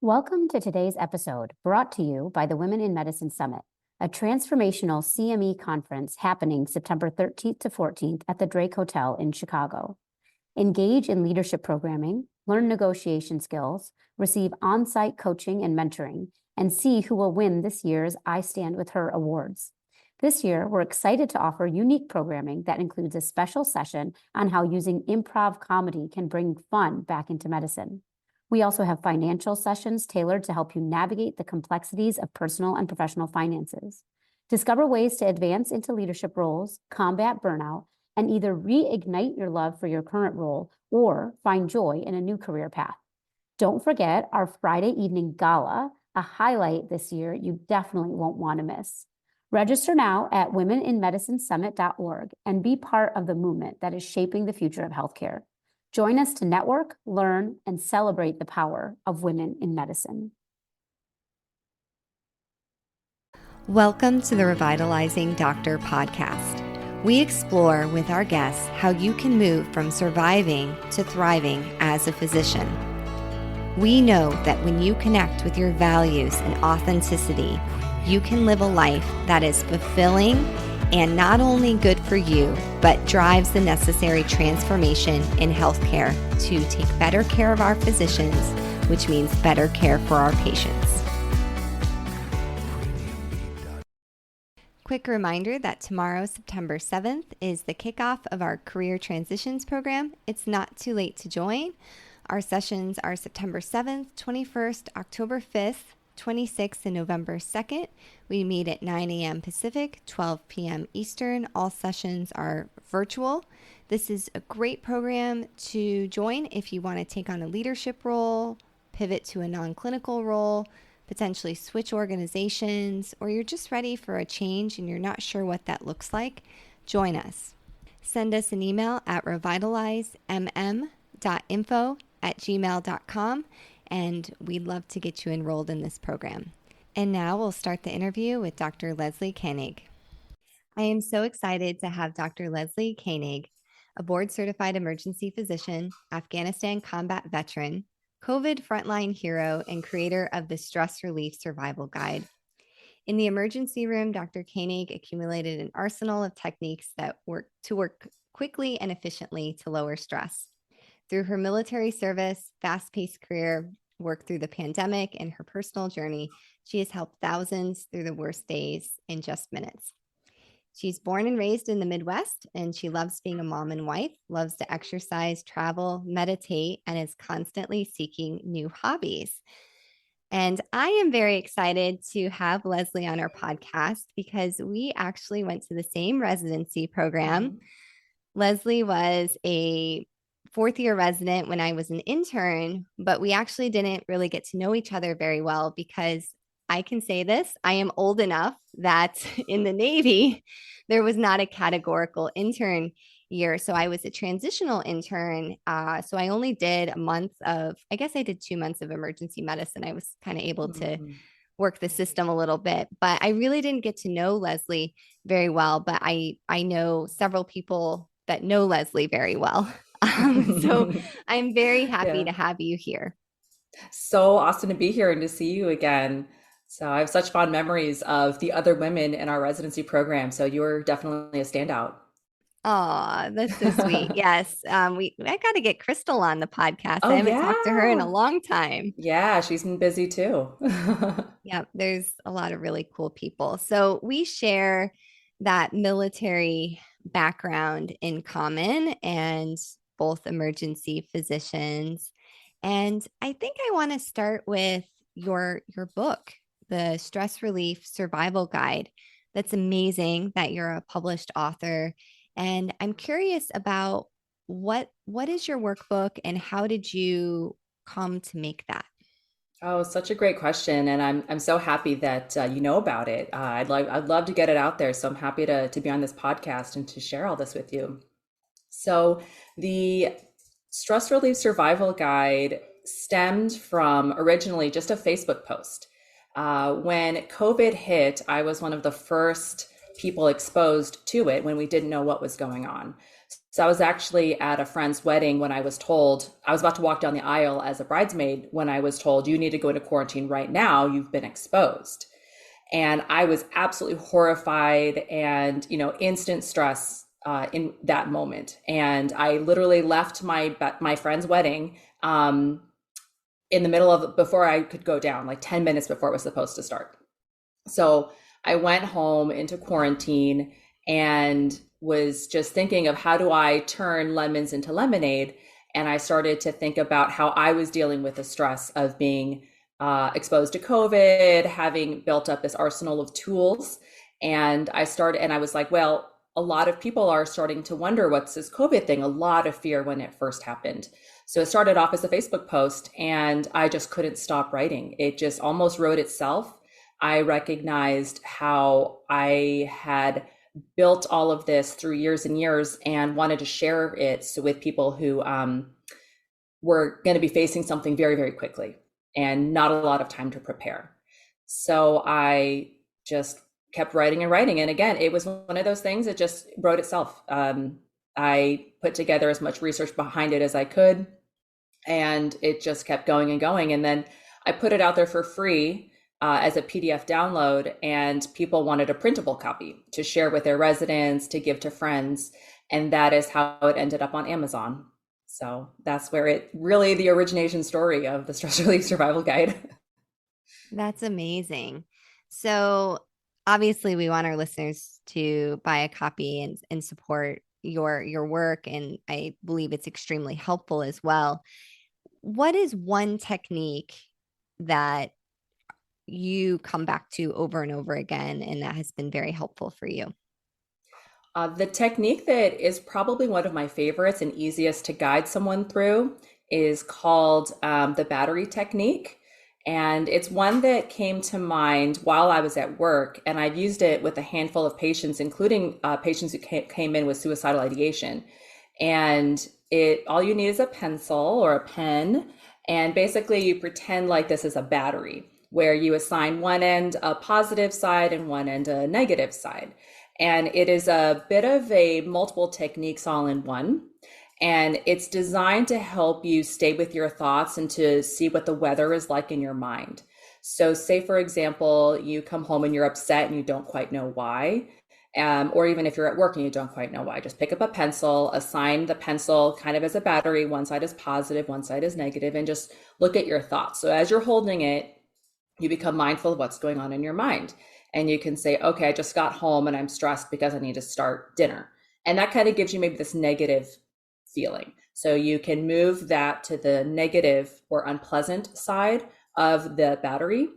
Welcome to today's episode, brought to you by the Women in Medicine Summit, a transformational CME conference happening September 13th to 14th at the Drake Hotel in Chicago. Engage in leadership programming, learn negotiation skills, receive on-site coaching and mentoring, and see who will win this year's I Stand With Her awards. This year, we're excited to offer unique programming that includes a special session on how using improv comedy can bring fun back into medicine. We also have financial sessions tailored to help you navigate the complexities of personal and professional finances. Discover ways to advance into leadership roles, combat burnout, and either reignite your love for your current role or find joy in a new career path. Don't forget our Friday evening gala, a highlight this year you definitely won't want to miss. Register now at womeninmedicinesummit.org and be part of the movement that is shaping the future of healthcare. Join us to network, learn, and celebrate the power of women in medicine. Welcome to the Revitalizing Doctor podcast. We explore with our guests how you can move from surviving to thriving as a physician. We know that when you connect with your values and authenticity, you can live a life that is fulfilling and not only good for you, but drives the necessary transformation in healthcare to take better care of our physicians, which means better care for our patients. Quick reminder that tomorrow, September 7th, is the kickoff of our Career Transitions program. It's not too late to join. Our sessions are September 7th, 21st, October 5th, 26th, and November 2nd. We meet at 9 a.m. Pacific, 12 p.m. Eastern. All sessions are virtual. This is a great program to join if you want to take on a leadership role, pivot to a non-clinical role, potentially switch organizations, or you're just ready for a change and you're not sure what that looks like. Join us. Send us an email at revitalizmm.info@gmail.com. and we'd love to get you enrolled in this program. And now we'll start the interview with Dr. Leslie Koenig. I am so excited to have Dr. Leslie Koenig, a board-certified emergency physician, Afghanistan combat veteran, COVID frontline hero, and creator of the Stress Relief Survival Guide. In the emergency room, Dr. Koenig accumulated an arsenal of techniques that work quickly and efficiently to lower stress. Through her military service, fast-paced career, work through the pandemic, and her personal journey, she has helped thousands through the worst days in just minutes. She's born and raised in the Midwest, and she loves being a mom and wife, loves to exercise, travel, meditate, and is constantly seeking new hobbies. And I am very excited to have Leslie on our podcast because we actually went to the same residency program. Leslie was a fourth-year resident when I was an intern, but we actually didn't really get to know each other very well because I can say this, I am old enough that in the Navy, there was not a categorical intern year. So I was a transitional intern. So I only did I did 2 months of emergency medicine. I was kind of able to work the system a little bit, but I really didn't get to know Leslie very well, but I know several people that know Leslie very well. So I'm very happy to have you here. So awesome to be here and to see you again. So I have such fond memories of the other women in our residency program. So you're definitely a standout. Oh, that's so sweet. Yes. I got to get Crystal on the podcast. I haven't talked to her in a long time. Yeah, she's been busy too. Yeah, there's a lot of really cool people. So we share that military background in common and both emergency physicians. And I think I want to start with your book, the Stress Relief Survival Guide. That's amazing that you're a published author. And I'm curious about what is your workbook and how did you come to make that? Oh, such a great question, and I'm so happy that you know about it. I'd love to get it out there, so I'm happy to be on this podcast and to share all this with you. So the Stress Relief Survival Guide stemmed from originally just a Facebook post. When COVID hit, I was one of the first people exposed to it when we didn't know what was going on. So I was actually at a friend's wedding when I was told I was about to walk down the aisle as a bridesmaid when I was told, you need to go into quarantine right now. You've been exposed. And I was absolutely horrified and, instant stress in that moment. And I literally left my friend's wedding in the middle of before I could go down, like 10 minutes before it was supposed to start. So I went home into quarantine and was just thinking of how do I turn lemons into lemonade. And I started to think about how I was dealing with the stress of being exposed to COVID, having built up this arsenal of tools. And I was like, well, a lot of people are starting to wonder what's this COVID thing, a lot of fear when it first happened. So it started off as a Facebook post and I just couldn't stop writing. It just almost wrote itself. I recognized how I had built all of this through years and years and wanted to share it with people who were going to be facing something very, very quickly and not a lot of time to prepare. So I just kept writing and writing. And again, it was one of those things that just wrote itself. I put together as much research behind it as I could, and it just kept going and going. And then I put it out there for free as a PDF download, and people wanted a printable copy to share with their residents, to give to friends. And that is how it ended up on Amazon. So that's where it really the origination story of the Stress Relief Survival Guide. That's amazing. So obviously we want our listeners to buy a copy and support your work. And I believe it's extremely helpful as well. What is one technique that you come back to over and over again and that has been very helpful for you? The technique that is probably one of my favorites and easiest to guide someone through is called the battery technique. And it's one that came to mind while I was at work, and I've used it with a handful of patients, including patients who came in with suicidal ideation. And all you need is a pencil or a pen, and basically you pretend like this is a battery where you assign one end a positive side and one end a negative side. And it is a bit of a multiple techniques all in one. And it's designed to help you stay with your thoughts and to see what the weather is like in your mind. So say, for example, you come home and you're upset and you don't quite know why. Or even if you're at work and you don't quite know why, just pick up a pencil, assign the pencil kind of as a battery. One side is positive, one side is negative, and just look at your thoughts. So as you're holding it, you become mindful of what's going on in your mind. And you can say, okay, I just got home and I'm stressed because I need to start dinner. And that kind of gives you maybe this negative feeling. So you can move that to the negative or unpleasant side of the battery.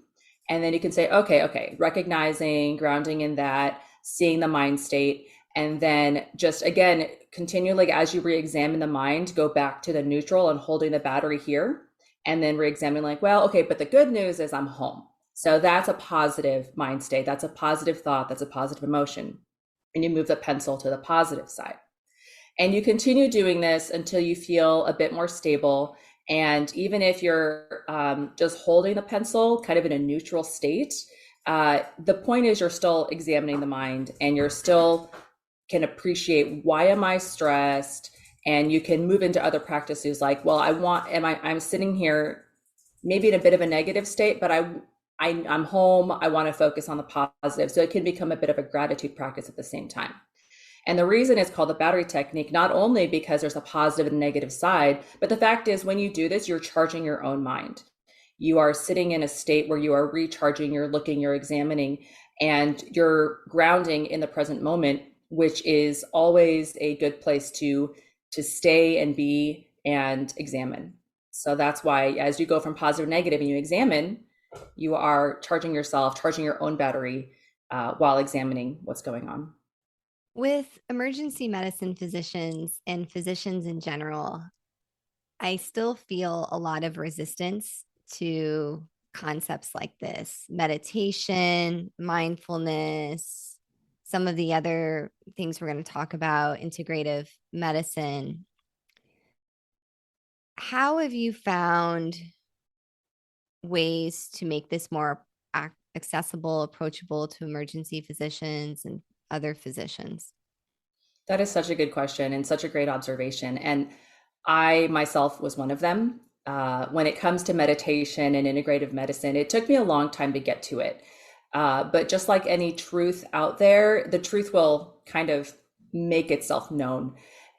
And then you can say, okay, recognizing, grounding in that, seeing the mind state. And then just again, continually as you re-examine the mind, go back to the neutral and holding the battery here. And then re-examine like, well, okay, but the good news is I'm home. So that's a positive mind state. That's a positive thought. That's a positive emotion. And you move the pencil to the positive side. And you continue doing this until you feel a bit more stable. And even if you're just holding the pencil kind of in a neutral state, the point is you're still examining the mind and you're still can appreciate, why am I stressed? And you can move into other practices like, well, I'm sitting here maybe in a bit of a negative state, but I'm home. I want to focus on the positive. So it can become a bit of a gratitude practice at the same time. And the reason it's called the battery technique, not only because there's a positive and negative side, but the fact is when you do this, you're charging your own mind. You are sitting in a state where you are recharging, you're looking, you're examining, and you're grounding in the present moment, which is always a good place to stay and be and examine. So that's why as you go from positive to negative and you examine, you are charging yourself, charging your own battery while examining what's going on. With emergency medicine physicians and physicians in general, I still feel a lot of resistance to concepts like this: meditation, mindfulness, some of the other things we're going to talk about, integrative medicine. How have you found ways to make this more accessible, approachable to emergency physicians and other physicians? That is such a good question and such a great observation. And I myself was one of them. When it comes to meditation and integrative medicine, it took me a long time to get to it. But just like any truth out there, the truth will kind of make itself known.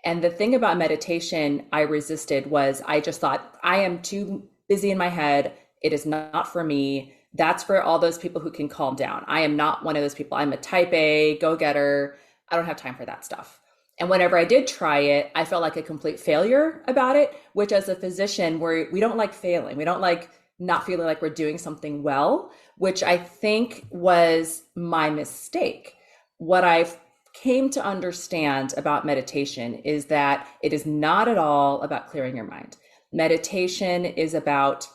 And the thing about meditation I resisted was I just thought, I am too busy in my head. It is not for me. That's for all those people who can calm down. I am not one of those people. I'm a type A go-getter. I don't have time for that stuff. And whenever I did try it, I felt like a complete failure about it, which as a physician, we don't like failing. We don't like not feeling like we're doing something well, which I think was my mistake. What I've came to understand about meditation is that it is not at all about clearing your mind. Meditation is about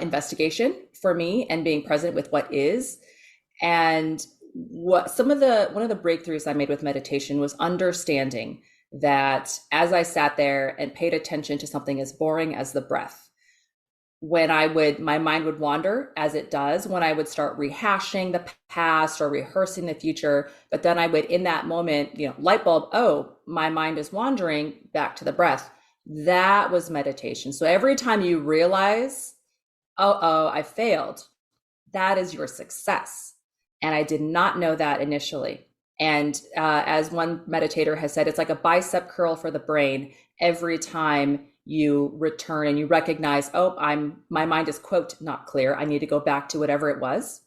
investigation for me and being present with what is. And one of the breakthroughs I made with meditation was understanding that as I sat there and paid attention to something as boring as the breath, my mind would wander, as it does when I would start rehashing the past or rehearsing the future. But then I would, in that moment, light bulb, oh, my mind is wandering, back to the breath. That was meditation. So every time you realize, oh, I failed, that is your success. And I did not know that initially. And as one meditator has said, it's like a bicep curl for the brain. Every time you return and you recognize, oh, my mind is, quote, not clear. I need to go back to whatever it was.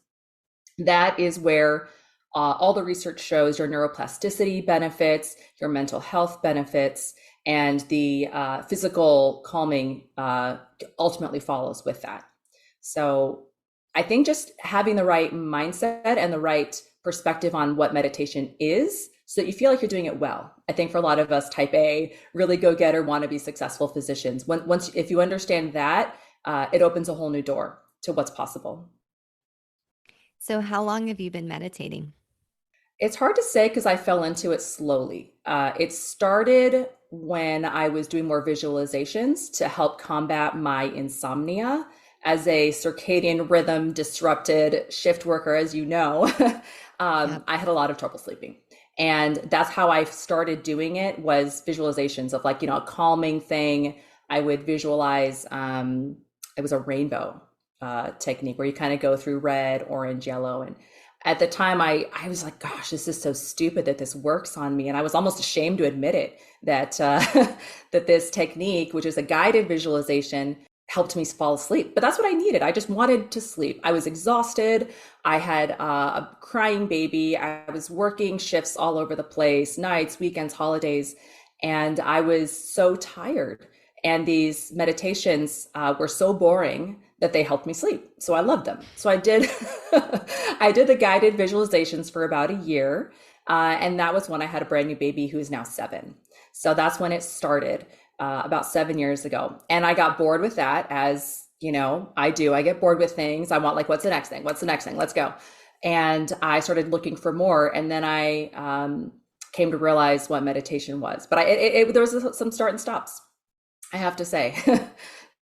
That is where all the research shows your neuroplasticity benefits, your mental health benefits, and the physical calming ultimately follows with that. So I think just having the right mindset and the right perspective on what meditation is, so that you feel like you're doing it well. I think for a lot of us type A, really go-getter, want to be successful physicians, if you understand that, it opens a whole new door to what's possible. So how long have you been meditating? It's hard to say because I fell into it slowly. It started when I was doing more visualizations to help combat my insomnia. As a circadian rhythm disrupted shift worker, as you know, Yep. I had a lot of trouble sleeping. And that's how I started doing it, was visualizations of a calming thing. I would visualize, it was a rainbow technique where you kind of go through red, orange, yellow. And at the time I was like, gosh, this is so stupid that this works on me. And I was almost ashamed to admit it, that that this technique, which is a guided visualization, helped me fall asleep. But that's what I needed. I just wanted to sleep. I was exhausted. I had a crying baby. I was working shifts all over the place, nights, weekends, holidays, and I was so tired. And these meditations were so boring that they helped me sleep. So I loved them. So I did, I did the guided visualizations for about a year. And that was when I had a brand new baby who is now 7. So that's when it started. About 7 years ago. And I got bored with that, as I get bored with things. I want, what's the next thing? What's the next thing? Let's go. And I started looking for more. And then I came to realize what meditation was. But there was some start and stops, I have to say.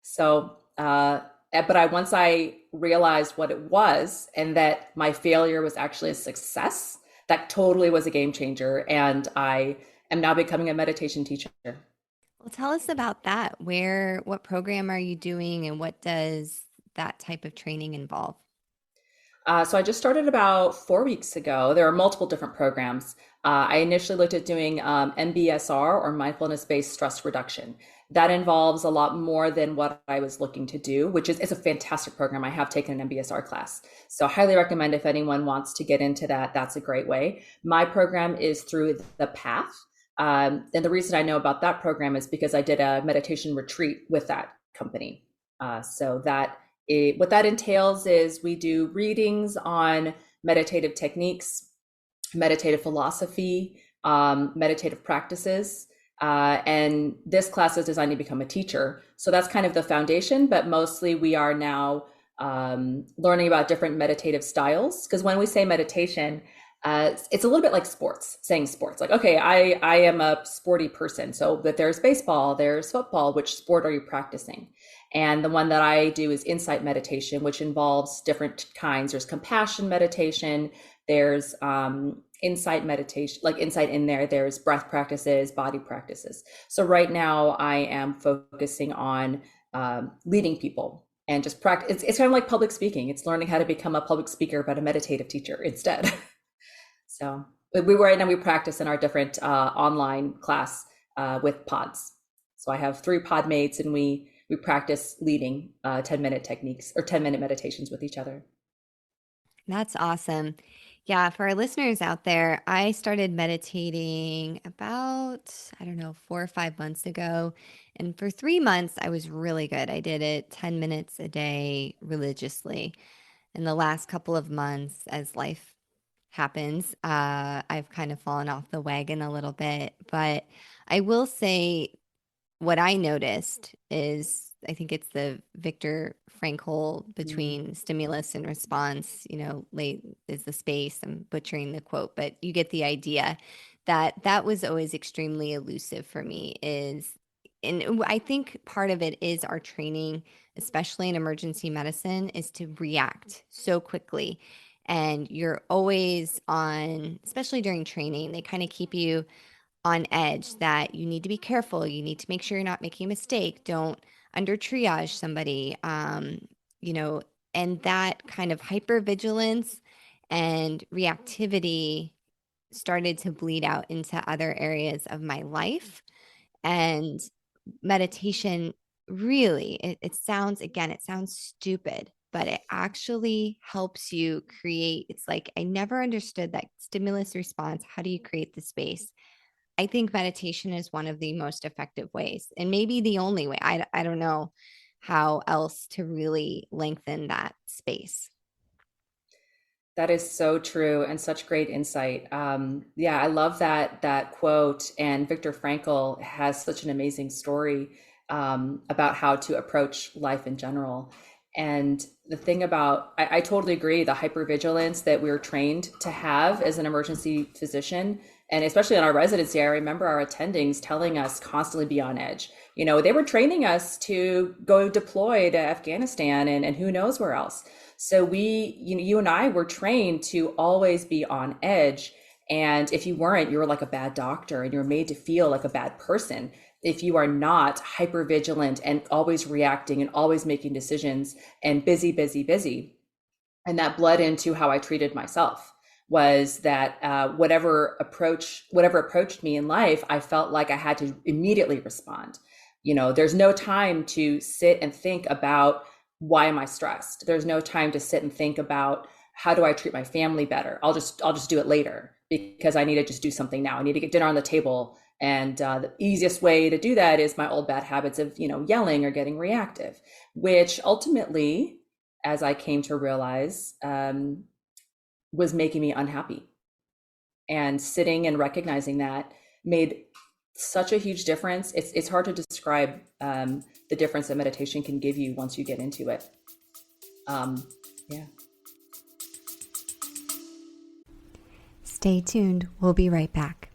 So, once I realized what it was and that my failure was actually a success, that totally was a game changer. And I am now becoming a meditation teacher. Well, tell us about that. What program are you doing, and what does that type of training involve? So I just started about 4 weeks ago. There are multiple different programs. I initially looked at doing MBSR, or mindfulness-based stress reduction. That involves a lot more than what I was looking to do, which is it's a fantastic program. I have taken an MBSR class. So I highly recommend, if anyone wants to get into that, that's a great way. My program is through the Path. And the reason I know about that program is because I did a meditation retreat with that company. What that entails is we do readings on meditative techniques, meditative philosophy, meditative practices. And this class is designed to become a teacher. So that's kind of the foundation, but mostly we are now learning about different meditative styles. Because when we say meditation, it's a little bit like saying sports. Okay, I am a sporty person. So that there's baseball, there's football. Which sport are you practicing? And the one that I do is insight meditation, which involves different kinds. There's compassion meditation. There's insight meditation, like insight in there. There's breath practices, body practices. So right now I am focusing on leading people and just practice. It's kind of like public speaking. It's learning how to become a public speaker, but a meditative teacher instead. So right now we practice in our different online class with pods. So I have 3 pod mates, and we practice leading 10-minute techniques or 10-minute meditations with each other. That's awesome. Yeah, for our listeners out there, I started meditating about, I don't know, 4 or 5 months ago. And for 3 months, I was really good. I did it 10 minutes a day religiously. In the last couple of months, as life happens, I've kind of fallen off the wagon a little bit. But I will say what I noticed is I think it's the Viktor Frankl between stimulus and response, late is the space. I'm butchering the quote, but you get the idea that was always extremely elusive for me and I think part of it is our training, especially in emergency medicine, is to react so quickly. And you're always on, especially during training, they kind of keep you on edge that you need to be careful. You need to make sure you're not making a mistake. Don't under triage somebody, you know, and that kind of hypervigilance and reactivity started to bleed out into other areas of my life. And meditation really, it sounds, again, it sounds stupid, but it actually helps you create. It's like, I never understood that stimulus response. How do you create the space? I think meditation is one of the most effective ways, and maybe the only way. I don't know how else to really lengthen that space. That is so true and such great insight. Yeah, I love that quote. And Viktor Frankl has such an amazing story about how to approach life in general. And the thing about, I totally agree, the hypervigilance that we're trained to have as an emergency physician, and especially in our residency, I remember our attendings telling us constantly be on edge. They were training us to go deploy to Afghanistan and who knows where else. So you and I were trained to always be on edge. And if you weren't, you were like a bad doctor and you're made to feel like a bad person. If you are not hyper vigilant and always reacting and always making decisions and busy, busy, busy. And that bled into how I treated myself, was that whatever approached me in life, I felt like I had to immediately respond. There's no time to sit and think about, why am I stressed? There's no time to sit and think about, how do I treat my family better? I'll just do it later because I need to just do something now. I need to get dinner on the table. And the easiest way to do that is my old bad habits of, yelling or getting reactive, which ultimately, as I came to realize, was making me unhappy. And sitting and recognizing that made such a huge difference. It's hard to describe the difference that meditation can give you once you get into it. Yeah. Stay tuned. We'll be right back.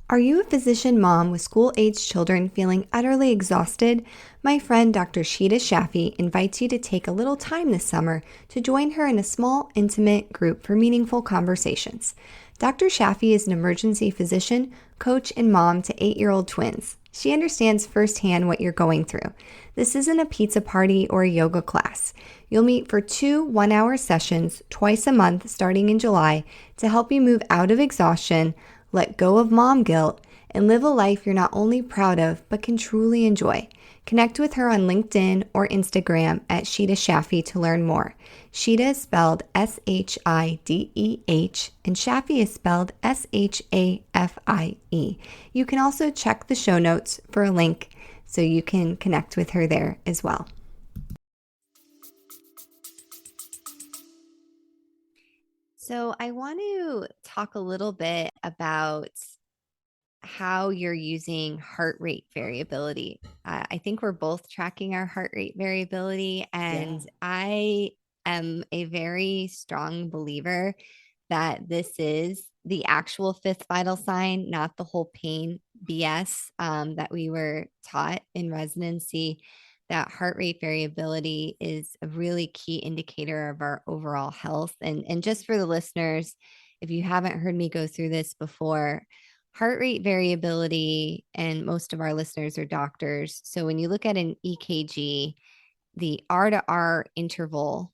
Are you a physician mom with school-aged children feeling utterly exhausted? My friend Dr. Sheeta Shaffi invites you to take a little time this summer to join her in a small, intimate group for meaningful conversations. Dr. Shaffi is an emergency physician, coach, and mom to 8-year-old twins. She understands firsthand what you're going through. This isn't a pizza party or a yoga class. You'll meet for 2 one-hour sessions twice a month starting in July to help you move out of exhaustion, let go of mom guilt, and live a life you're not only proud of, but can truly enjoy. Connect with her on LinkedIn or Instagram at Sheeta Shaffi to learn more. Sheeta is spelled S-H-I-D-E-H, and Shaffi is spelled S-H-A-F-I-E. You can also check the show notes for a link so you can connect with her there as well. So I want to talk a little bit about how you're using heart rate variability. I think we're both tracking our heart rate variability, and Yeah. I am a very strong believer that this is the actual fifth vital sign, not the whole pain BS that we were taught in residency. That heart rate variability is a really key indicator of our overall health. And just for the listeners, if you haven't heard me go through this before, heart rate variability, and most of our listeners are doctors. So when you look at an EKG, the R to R interval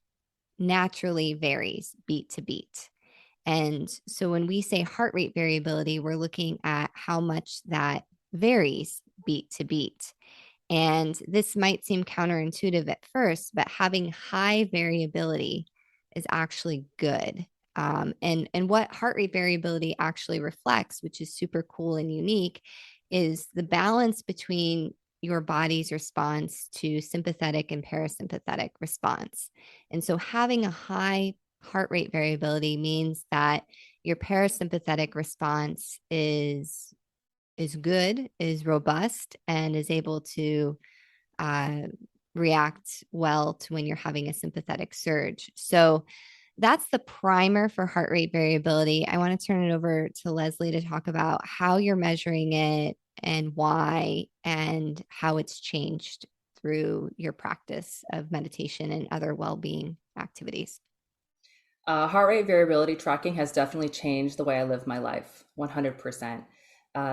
naturally varies beat to beat. And so when we say heart rate variability, we're looking at how much that varies beat to beat. And this might seem counterintuitive at first, but having high variability is actually good. And what heart rate variability actually reflects, which is super cool and unique, is the balance between your body's response to sympathetic and parasympathetic response. And so having a high heart rate variability means that your parasympathetic response is good, is robust, and is able to uh, react well to when you're having a sympathetic surge. So that's the primer for heart rate variability. I want to turn it over to Leslie to talk about how you're measuring it and why, and how it's changed through your practice of meditation and other well-being activities. Heart rate variability tracking has definitely changed the way I live my life, 100%.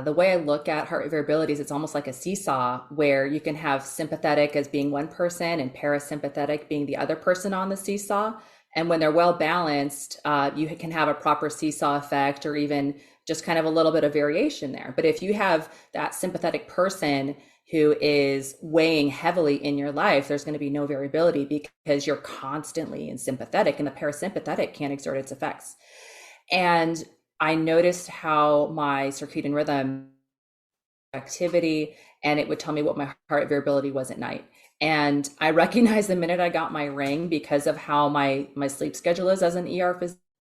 The way I look at heart rate variability is it's almost like a seesaw where you can have sympathetic as being one person and parasympathetic being the other person on the seesaw. And when they're well balanced, you can have a proper seesaw effect or even just kind of a little bit of variation there. But if you have that sympathetic person who is weighing heavily in your life, there's going to be no variability because you're constantly in sympathetic and the parasympathetic can't exert its effects. And I noticed how my circadian rhythm activity, and it would tell me what my heart variability was at night. And I recognized the minute I got my ring, because of how my sleep schedule is as an ER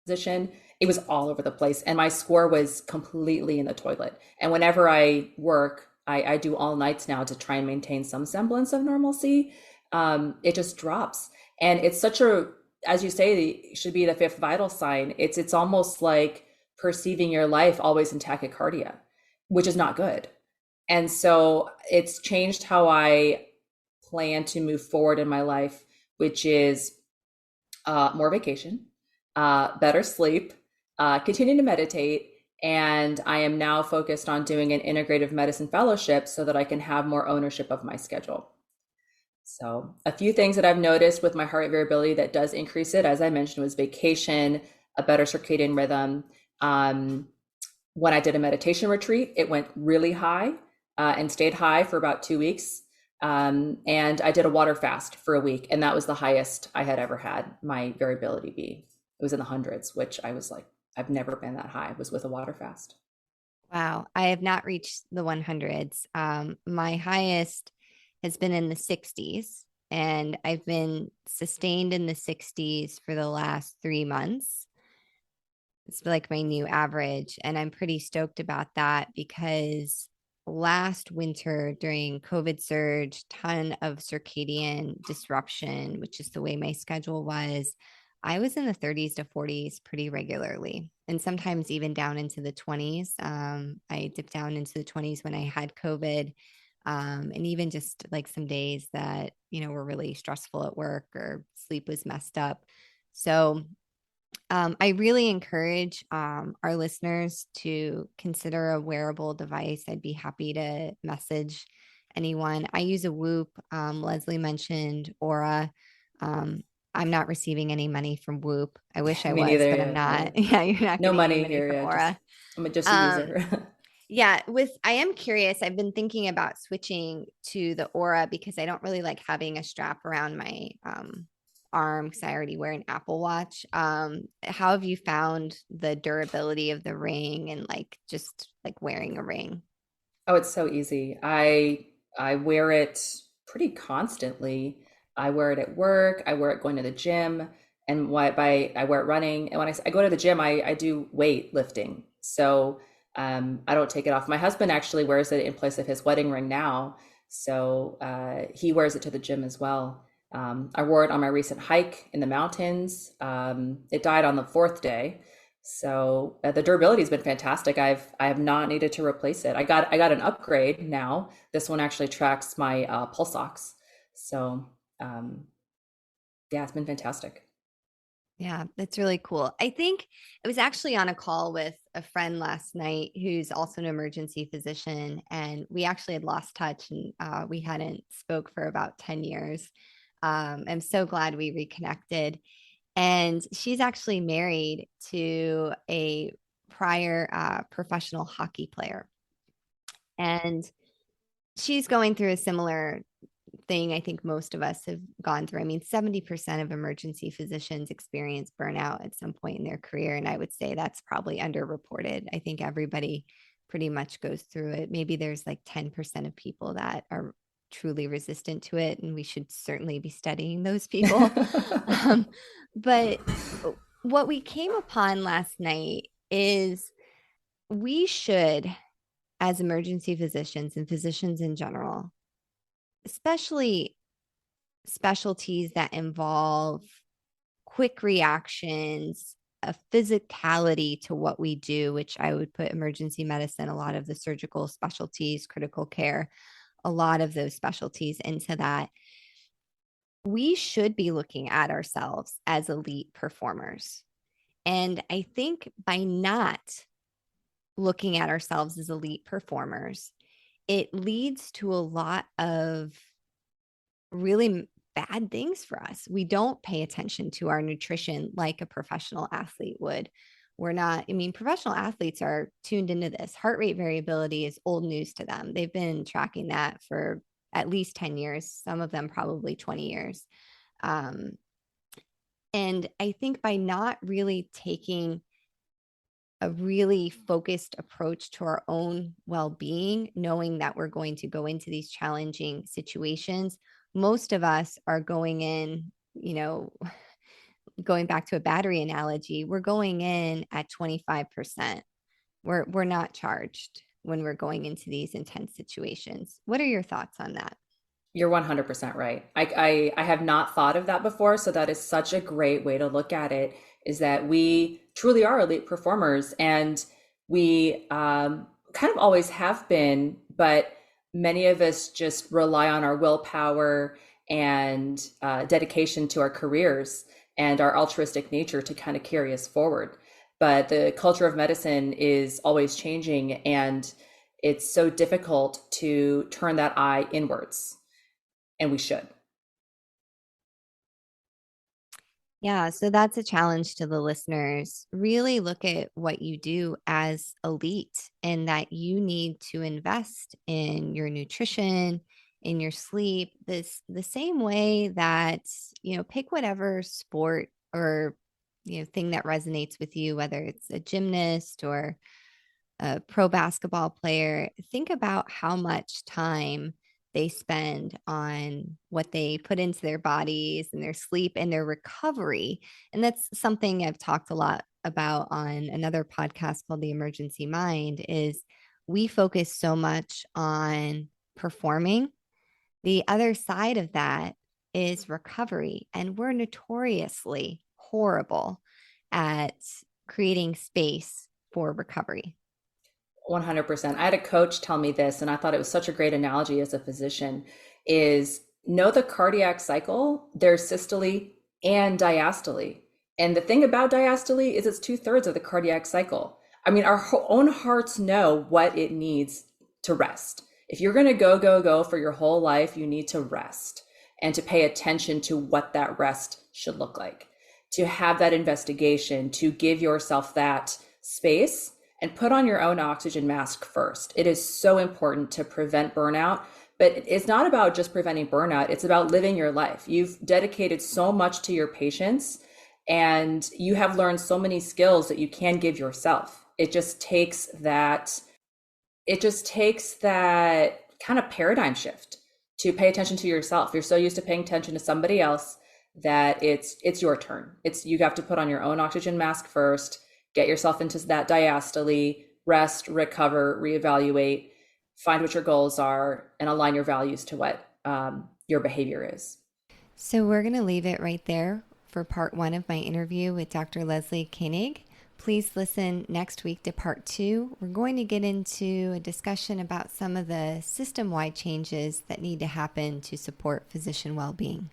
physician, it was all over the place. And my score was completely in the toilet. And whenever I work, I do all nights now to try and maintain some semblance of normalcy. It just drops. And it's such a, as you say, it should be the fifth vital sign. It's almost like perceiving your life always in tachycardia, which is not good. And so it's changed how I plan to move forward in my life, which is more vacation, better sleep, continue to meditate. And I am now focused on doing an integrative medicine fellowship so that I can have more ownership of my schedule. So a few things that I've noticed with my heart rate variability that does increase it, as I mentioned, was vacation, a better circadian rhythm. When I did a meditation retreat, it went really high and stayed high for about 2 weeks. And I did a water fast for a week, and that was the highest I had ever had my variability be. It was in the hundreds, which I was like, I've never been that high, was with a water fast. Wow, I have not reached the 100s. My highest has been in the 60s, and I've been sustained in the 60s for the last 3 months. It's like my new average, and I'm pretty stoked about that because last winter during COVID surge, ton of circadian disruption, which is the way my schedule was. I was in the 30s to 40s pretty regularly, and sometimes even down into the 20s. I dipped down into the 20s when I had COVID, and even just like some days that, were really stressful at work or sleep was messed up. So I really encourage our listeners to consider a wearable device. I'd be happy to message anyone. I use a Whoop. Leslie mentioned Aura. I'm not receiving any money from Whoop. I wish I Me was, neither. but I'm Yeah, not. Yeah, you're not no getting any money money here. from Yeah, Aura. I'm just a Um, user. yeah, I am curious. I've been thinking about switching to the Aura because I don't really like having a strap around my arm because I already wear an Apple Watch. How have you found the durability of the ring and like just like wearing a ring? Oh, it's so easy. I wear it pretty constantly. I wear it at work. I wear it going to the gym, and I wear it running. And when I go to the gym, I do weight lifting, so I don't take it off. My husband actually wears it in place of his wedding ring now, so he wears it to the gym as well. I wore it on my recent hike in the mountains. It died on the fourth day. So the durability has been fantastic. I have not needed to replace it. I got an upgrade now. This one actually tracks my pulse ox. So yeah, it's been fantastic. Yeah, that's really cool. I think I was actually on a call with a friend last night who's also an emergency physician, and we actually had lost touch and we hadn't spoke for about 10 years. I'm so glad we reconnected. And she's actually married to a prior professional hockey player. And she's going through a similar thing I think most of us have gone through. I mean, 70% of emergency physicians experience burnout at some point in their career. And I would say that's probably underreported. I think everybody pretty much goes through it. Maybe there's like 10% of people that are truly resistant to it. And we should certainly be studying those people. But what we came upon last night is we should, as emergency physicians and physicians in general, especially specialties that involve quick reactions, a physicality to what we do, which I would put emergency medicine, a lot of the surgical specialties, critical care, a lot of those specialties into that. We should be looking at ourselves as elite performers. And I think by not looking at ourselves as elite performers, it leads to a lot of really bad things for us. We don't pay attention to our nutrition like a professional athlete would. We're not, I mean, professional athletes are tuned into this. Heart rate variability is old news to them. They've been tracking that for at least 10 years, some of them probably 20 years. And I think by not really taking a really focused approach to our own well-being, knowing that we're going to go into these challenging situations, most of us are going in, going back to a battery analogy, we're going in at 25%. We're not charged when we're going into these intense situations. What are your thoughts on that? You're 100% right. I have not thought of that before. So that is such a great way to look at it, is that we truly are elite performers, and we kind of always have been, but many of us just rely on our willpower and dedication to our careers and our altruistic nature to kind of carry us forward. But the culture of medicine is always changing, and it's so difficult to turn that eye inwards, and we should. Yeah, so that's a challenge to the listeners. Really look at what you do as elite, and that you need to invest in your nutrition, in your sleep, the same way that, pick whatever sport or thing that resonates with you, whether it's a gymnast or a pro basketball player. Think about how much time they spend on what they put into their bodies and their sleep and their recovery. And that's something I've talked a lot about on another podcast called The Emergency Mind, is we focus so much on performing. The other side of that is recovery. And we're notoriously horrible at creating space for recovery. 100%. I had a coach tell me this, and I thought it was such a great analogy as a physician, is know the cardiac cycle. There's systole and diastole. And the thing about diastole is it's 2/3 of the cardiac cycle. I mean, our own hearts know what it needs to rest. If you're going to go, go, go for your whole life, you need to rest and to pay attention to what that rest should look like, to have that investigation, to give yourself that space and put on your own oxygen mask first. It is so important to prevent burnout, but it's not about just preventing burnout. It's about living your life. You've dedicated so much to your patients, and you have learned so many skills that you can give yourself. It just takes that kind of paradigm shift to pay attention to yourself. You're so used to paying attention to somebody else that it's your turn. You have to put on your own oxygen mask first, get yourself into that diastole, rest, recover, reevaluate, find what your goals are, and align your values to what your behavior is. So we're going to leave it right there for part 1 of my interview with Dr. Leslie Koenig. Please listen next week to part 2. We're going to get into a discussion about some of the system-wide changes that need to happen to support physician well-being.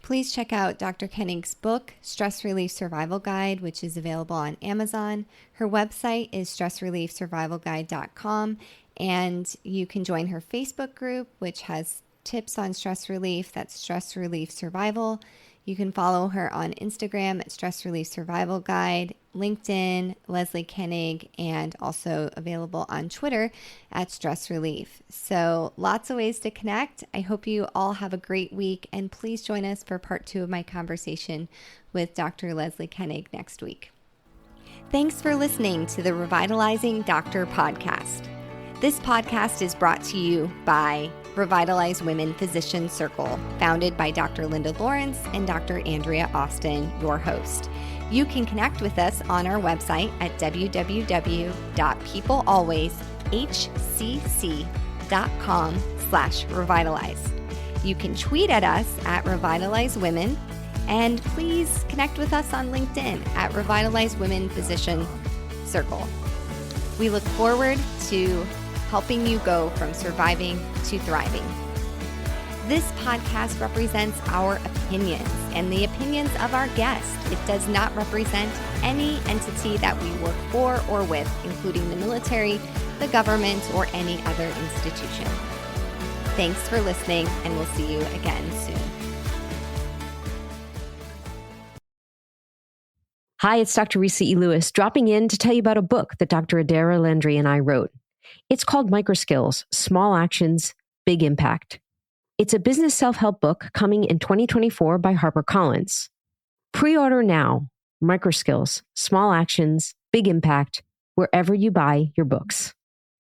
Please check out Dr. Koenig's book, Stress Relief Survival Guide, which is available on Amazon. Her website is stressreliefsurvivalguide.com, and you can join her Facebook group, which has tips on stress relief. That's Stress Relief Survival. You can follow her on Instagram at Stress Relief Survival Guide, LinkedIn, Leslie Koenig, and also available on Twitter at Stress Relief. So lots of ways to connect. I hope you all have a great week, and please join us for part 2 of my conversation with Dr. Leslie Koenig next week. Thanks for listening to the Revitalizing Doctor podcast. This podcast is brought to you by Revitalize Women Physician Circle, founded by Dr. Linda Lawrence and Dr. Andrea Austin, your host. You can connect with us on our website at www.peoplealwayshcc.com/revitalize. You can tweet at us at Revitalize Women, and please connect with us on LinkedIn at Revitalize Women Physician Circle. We look forward to helping you go from surviving to thriving. This podcast represents our opinions and the opinions of our guests. It does not represent any entity that we work for or with, including the military, the government, or any other institution. Thanks for listening, and we'll see you again soon. Hi, it's Dr. Risa E. Lewis, dropping in to tell you about a book that Dr. Andrea Leslie and I wrote. It's called Microskills, Small Actions, Big Impact. It's a business self-help book coming in 2024 by HarperCollins. Pre-order now. Microskills, Small Actions, Big Impact, wherever you buy your books.